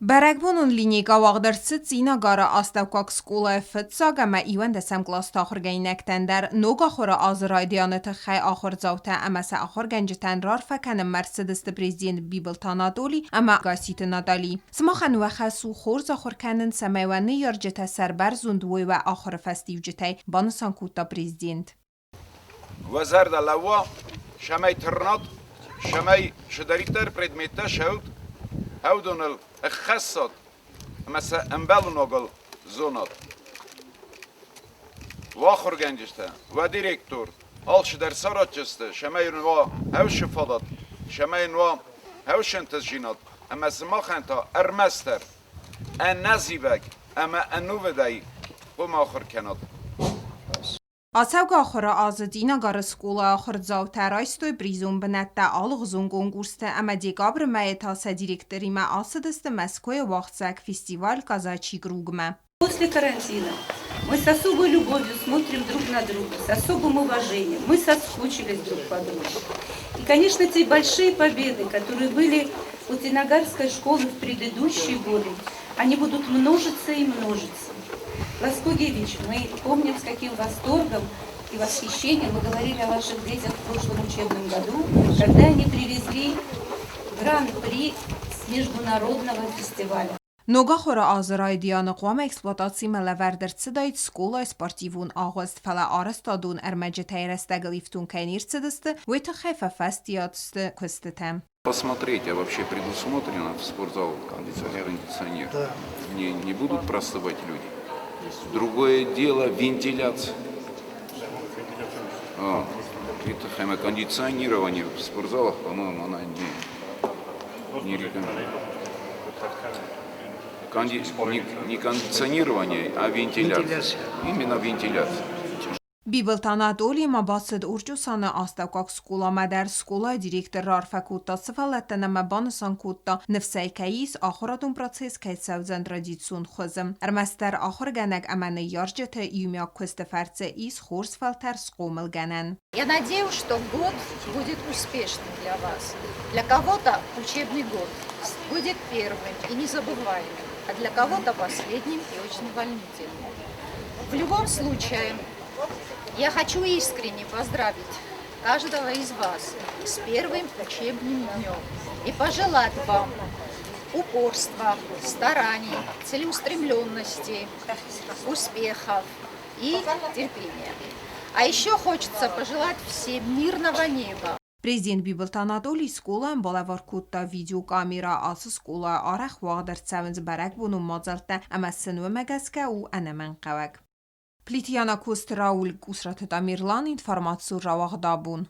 Beragvonun linjéka vagdartsit cína gara astavkak skola fitsaga ma iwan desem glas takhor gainek tender noga khora azraidianat khay akhor zawta amasa akhor ganjtan rar fakan Mercedes prezident Bibel Tanadoli ama gasit nadali smakhan wa khasu khorza khorkanen samewani yarjeta serber zundwe و akhor festiwjitay bansan kuta prezident وزارة لوا شماي ترنات شماي شدريتر предмета شود هودون الخصات مثلا امبالو نوغل زونات واخر گنجشته و ديريكتور alش در سراتشسته شماي نوا هوش فضات شماي نوا هوش تسجينات اما سماخنتا ارمستر ان نزيبك اما انو بداي وما اخر كنات Ասավգ ախորը ազդինա գարը սկուլը ախր զավթարայստոյ բրիզում բնատտա ալղզուն գոնգուրստը ամա դեկաբրը մայետասա դիրեկտորի մա ասդստը Москве вахцак фестиваль казачий кругма. После карантина мы с особой любовью смотрим друг на друга, с особым уважением. Мы соскучились друг по другу. И, конечно, те большие победы, которые были у Тинагарской школы в предыдущие годы, они будут множиться и множиться. Ласко Гевич, мы помним, с каким восторгом и восхищением мы говорили о ваших детях в прошлом учебном году, когда они привезли гран-при с международного фестиваля. Նոգա խորը ազրայդիանը կողմ էքսպլոտացիմը լավարդրցը դայտ սկոլա սպարտիվուն աղոստ ֆալա արստադուն ərməcə թəyրəstəqəliftun кайнирцədəstə вույթը խեֆə фастиятստը күстətəm. Посмотреть, а вообще предусмотрено в спортзал кондиционер? Да. Не будут простывать люди. Другое дело вентиляция. Это кондиционирование в спортзалах, по-моему, она не рекомендуется. Не кондиционирование, а вентиляция. Именно вентиляция. Bibel Tanadoli ma based urcusana astavkak skola madar skola direktor rarfakutta sfalattana ma bansan kutta nefsay kayis akhiratun proces kaytsavzan traditsun khozim armaster akhirganak amani yarjeta юмяк кустефарце из хорсфалтер скомелганен. Я надеюсь, что год будет успешным для вас. Для кого-то учебный год будет первым и незабываемым, а для кого-то последним и очень волнительным. В любом случае, я хочу искренне поздравить каждого из вас с первым учебным днем и пожелать вам упорства, стараний, целеустремленности, успехов и терпения. А еще хочется пожелать всем мирного неба. Президент Bibel Tanadoli skolan balavar kutta videokamera as skola araq wagdar tsavens barak bunu mazalta ama senu magaska u anaman qawak. Plitiana Kost Raul Kusrat Tamirlan informatsiu rawagdabun.